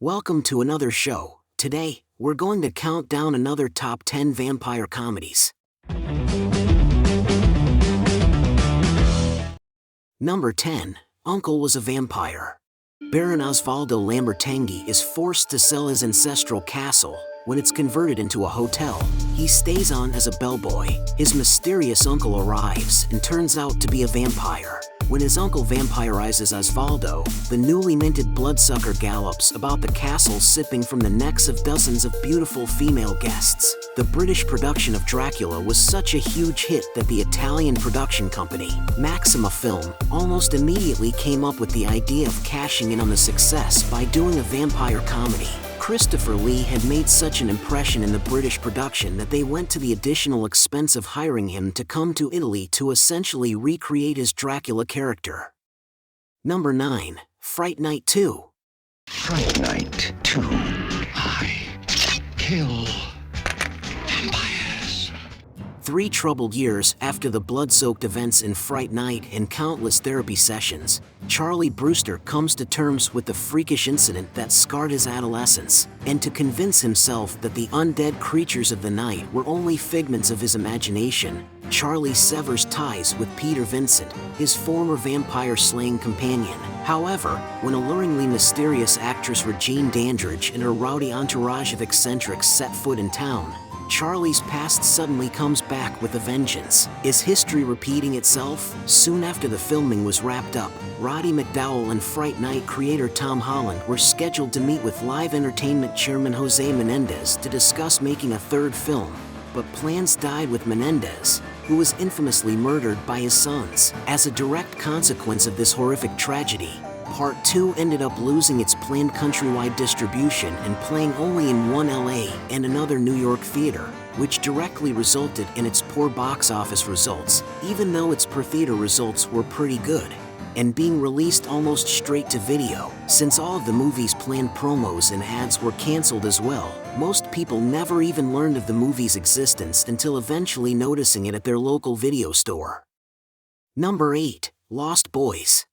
Welcome to another show. Today, we're going to count down another top 10 vampire comedies. Number 10, Uncle was a vampire. Baron Osvaldo Lambertenghi is forced to sell his ancestral castle when it's converted into a hotel. He stays on as a bellboy. His mysterious uncle arrives and turns out to be a vampire. When his uncle vampirizes Osvaldo, the newly minted bloodsucker gallops about the castle sipping from the necks of dozens of beautiful female guests. The British production of Dracula was such a huge hit that the Italian production company, Maxima Film, almost immediately came up with the idea of cashing in on the success by doing a vampire comedy. Christopher Lee had made such an impression in the British production that they went to the additional expense of hiring him to come to Italy to essentially recreate his Dracula character. Number 9, Fright Night 2. Fright Night 2. I kill vampires. 3 troubled years after the blood-soaked events in Fright Night and countless therapy sessions, Charlie Brewster comes to terms with the freakish incident that scarred his adolescence, and to convince himself that the undead creatures of the night were only figments of his imagination, Charlie severs ties with Peter Vincent, his former vampire-slaying companion. However, when alluringly mysterious actress Regine Dandridge and her rowdy entourage of eccentrics set foot in town, Charlie's past suddenly comes back with a vengeance. Is history repeating itself? Soon after the filming was wrapped up, Roddy McDowall and Fright Night creator Tom Holland were scheduled to meet with Live Entertainment chairman Jose Menendez to discuss making a third film, but plans died with Menendez, who was infamously murdered by his sons. As a direct consequence of this horrific tragedy, Part 2 ended up losing its planned countrywide distribution and playing only in one LA and another New York theater, which directly resulted in its poor box office results, even though its per-theater results were pretty good, and being released almost straight to video. Since all of the movie's planned promos and ads were canceled as well, most people never even learned of the movie's existence until eventually noticing it at their local video store. Number 8, Lost Boys.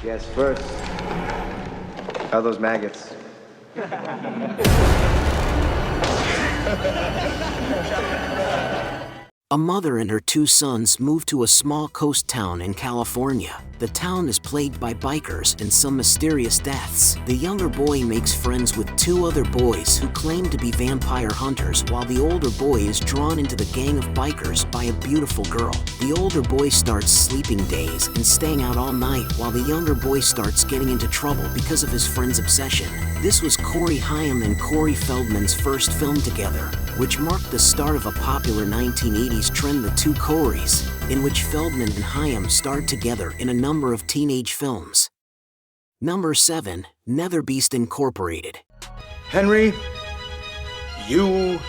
Yes, first. How are those maggots? A mother and her 2 sons move to a small coast town in California. The town is plagued by bikers and some mysterious deaths. The younger boy makes friends with 2 other boys who claim to be vampire hunters, while the older boy is drawn into the gang of bikers by a beautiful girl. The older boy starts sleeping days and staying out all night, while the younger boy starts getting into trouble because of his friend's obsession. This was Corey Haim and Corey Feldman's first film together, which marked the start of a popular 1980s trend, the 2 Coreys, in which Feldman and Haim starred together in a number of teenage films. Number 7, Netherbeast Incorporated. Henry, you...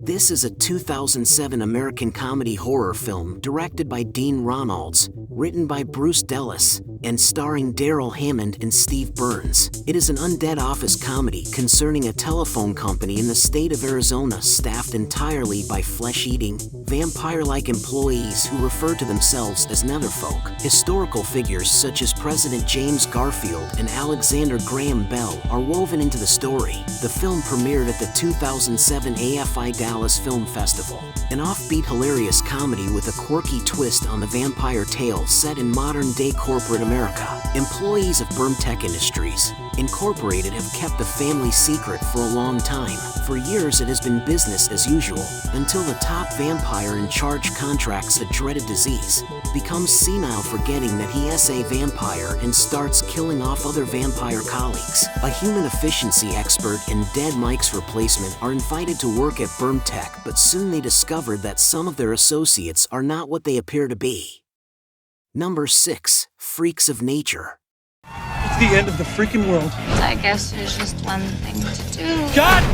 This is a 2007 American comedy horror film directed by Dean Ronalds, written by Bruce Dellis, and starring Daryl Hammond and Steve Burns. It is an undead office comedy concerning a telephone company in the state of Arizona staffed entirely by flesh-eating, vampire-like employees who refer to themselves as Netherfolk. Historical figures such as President James Garfield and Alexander Graham Bell are woven into the story. The film premiered at the 2007 AFI Dallas Film Festival, an offbeat hilarious comedy with a quirky twist on the vampire tale set in modern-day corporate America. Employees of Bermtech Industries, Incorporated have kept the family secret for a long time. For years it has been business as usual, until the top vampire in charge contracts a dreaded disease, becomes senile forgetting that he is a vampire and starts killing off other vampire colleagues. A human efficiency expert and Dead Mike's replacement are invited to work at Bermtech, but soon they discover that some of their associates are not what they appear to be. Number 6, Freaks of Nature. It's the end of the freaking world. I guess there's just one thing to do. God!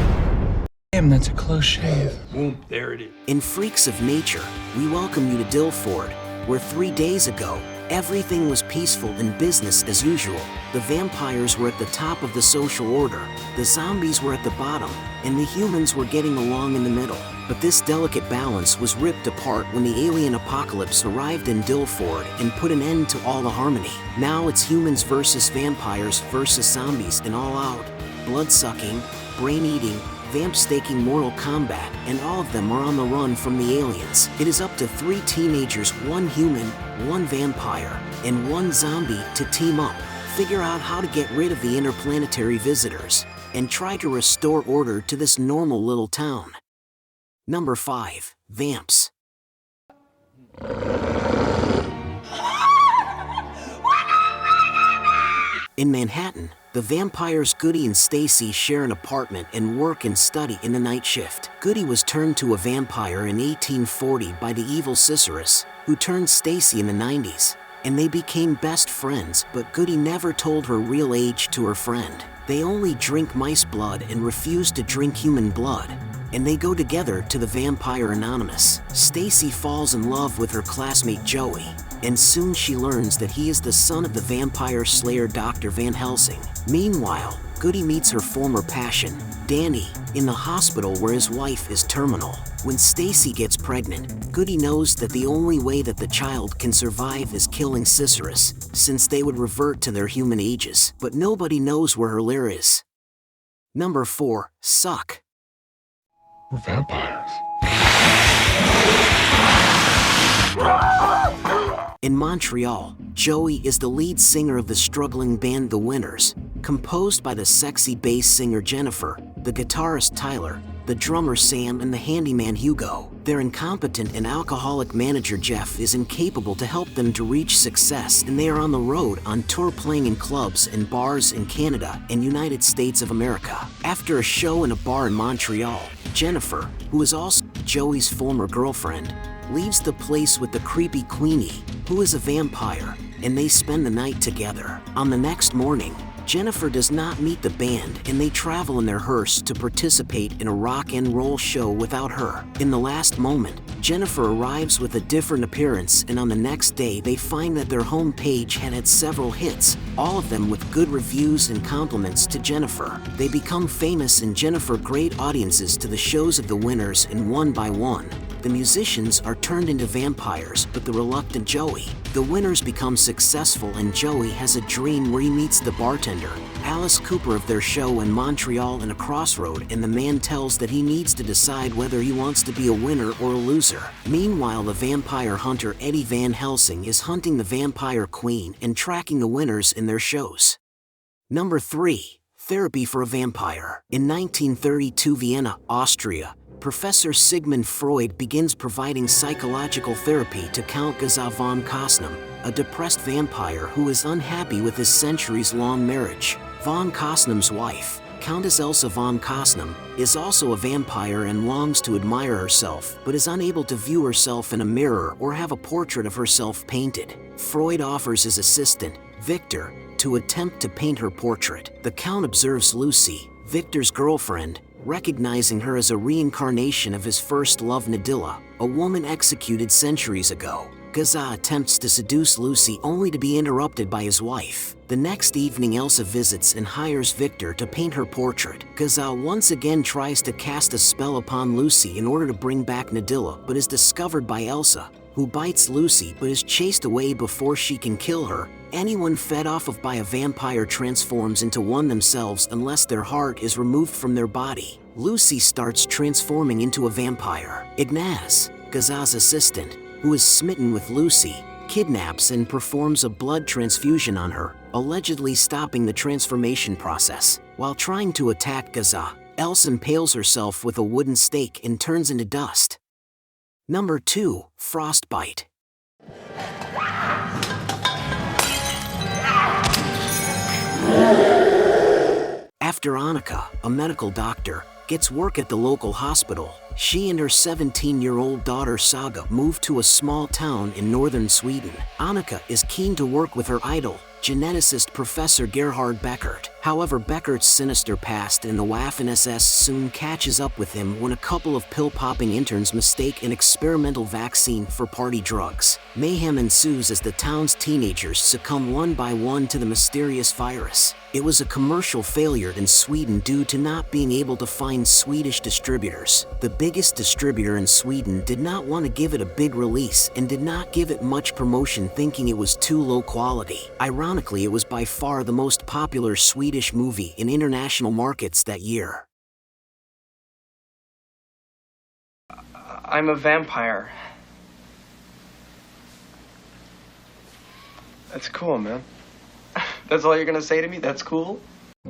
Damn, that's a close shave. Boom, there it is. In Freaks of Nature, we welcome you to Dilford, where 3 days ago, Everything was peaceful and business as usual. The vampires were at the top of the social order, the zombies were at the bottom, and the humans were getting along in the middle. But this delicate balance was ripped apart when the alien apocalypse arrived in Dilford and put an end to all the harmony. Now it's humans versus vampires versus zombies in all-out, blood-sucking, brain-eating, vamp-staking Mortal Kombat, and all of them are on the run from the aliens. It is up to 3 teenagers, 1 human, 1 vampire, and 1 zombie to team up, figure out how to get rid of the interplanetary visitors, and try to restore order to this normal little town. Number 5. Vamps. In Manhattan, the vampires Goody and Stacy share an apartment and work and study in the night shift. Goody was turned to a vampire in 1840 by the evil Cicerus, who turned Stacy in the 90s, and they became best friends, but Goody never told her real age to her friend. They only drink mice blood and refuse to drink human blood, and they go together to the Vampire Anonymous. Stacy falls in love with her classmate Joey, and soon she learns that he is the son of the vampire slayer Dr. Van Helsing. Meanwhile, Goody meets her former passion, Danny, in the hospital where his wife is terminal. When Stacy gets pregnant, Goody knows that the only way that the child can survive is killing Cicerus, since they would revert to their human ages. But nobody knows where her lair is. Number 4. Suck. We're vampires. In Montreal, Joey is the lead singer of the struggling band The Winners, composed by the sexy bass singer Jennifer, the guitarist Tyler, the drummer Sam, and the handyman Hugo. Their incompetent and alcoholic manager Jeff is incapable to help them to reach success, and they are on the road on tour playing in clubs and bars in Canada and United States of America. After a show in a bar in Montreal, Jennifer, who is also Joey's former girlfriend, leaves the place with the creepy Queenie, who is a vampire, and they spend the night together. On the next morning, Jennifer does not meet the band, and they travel in their hearse to participate in a rock and roll show without her. In the last moment, Jennifer arrives with a different appearance, and on the next day they find that their home page had several hits, all of them with good reviews and compliments to Jennifer. They become famous, and Jennifer great audiences to the shows of The Winners, and one by one, the musicians are turned into vampires, but the reluctant Joey. The Winners become successful, and Joey has a dream where he meets the bartender, Alice Cooper of their show in Montreal in a crossroad, and the man tells that he needs to decide whether he wants to be a winner or a loser. Meanwhile, the vampire hunter Eddie Van Helsing is hunting the vampire queen and tracking the winners in their shows. Number 3. Therapy for a vampire. In 1932 Vienna, Austria, Professor Sigmund Freud begins providing psychological therapy to Count Gaza von Kosnum, a depressed vampire who is unhappy with his centuries-long marriage. Von Kosnum's wife, Countess Elsa von Kosnum, is also a vampire and longs to admire herself, but is unable to view herself in a mirror or have a portrait of herself painted. Freud offers his assistant, Victor, to attempt to paint her portrait. The Count observes Lucy, Victor's girlfriend, recognizing her as a reincarnation of his first love Nadilla, a woman executed centuries ago. Gaza attempts to seduce Lucy only to be interrupted by his wife. The next evening Elsa visits and hires Victor to paint her portrait. Gaza once again tries to cast a spell upon Lucy in order to bring back Nadilla, but is discovered by Elsa, who bites Lucy but is chased away before she can kill her. Anyone fed off of by a vampire transforms into one themselves unless their heart is removed from their body. Lucy starts transforming into a vampire. Ignaz, Gaza's assistant, who is smitten with Lucy, kidnaps and performs a blood transfusion on her, allegedly stopping the transformation process. While trying to attack Gaza, Elsa impales herself with a wooden stake and turns into dust. Number 2. Frostbite. After Annika, a medical doctor, gets work at the local hospital, she and her 17-year-old daughter Saga move to a small town in northern Sweden. Annika is keen to work with her idol, geneticist Professor Gerhard Beckert. However, Beckert's sinister past in the Waffen-SS soon catches up with him when a couple of pill-popping interns mistake an experimental vaccine for party drugs. Mayhem ensues as the town's teenagers succumb one by one to the mysterious virus. It was a commercial failure in Sweden due to not being able to find Swedish distributors. The biggest distributor in Sweden did not want to give it a big release and did not give it much promotion, thinking it was too low quality. Ironically, it was by far the most popular Swedish movie in international markets that year. I'm a vampire. That's cool, man. That's all you're gonna say to me? That's cool?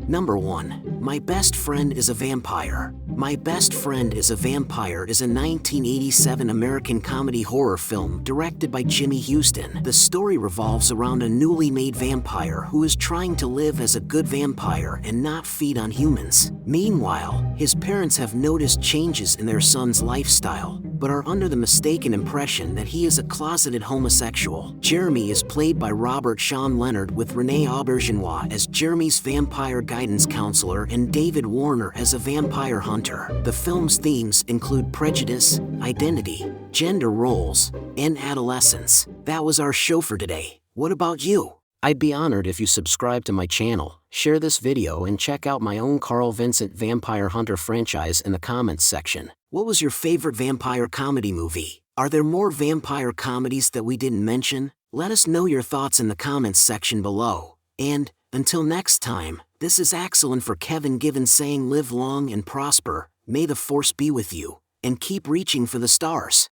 Number 1. My Best Friend is a Vampire. My Best Friend is a Vampire is a 1987 American comedy horror film directed by Jimmy Houston. The story revolves around a newly made vampire who is trying to live as a good vampire and not feed on humans. Meanwhile, his parents have noticed changes in their son's lifestyle, but are under the mistaken impression that he is a closeted homosexual. Jeremy is played by Robert Sean Leonard, with Renee Auberjonois as Jeremy's vampire guidance counselor and David Warner as a vampire hunter. The film's themes include prejudice, identity, gender roles, and adolescence. That was our show for today. What about you? I'd be honored if you subscribe to my channel, share this video, and check out my own Carl Vincent Vampire Hunter franchise in the comments section. What was your favorite vampire comedy movie? Are there more vampire comedies that we didn't mention? Let us know your thoughts in the comments section below. And until next time, this is Axel and for Kevin Given saying live long and prosper, may the force be with you, and keep reaching for the stars.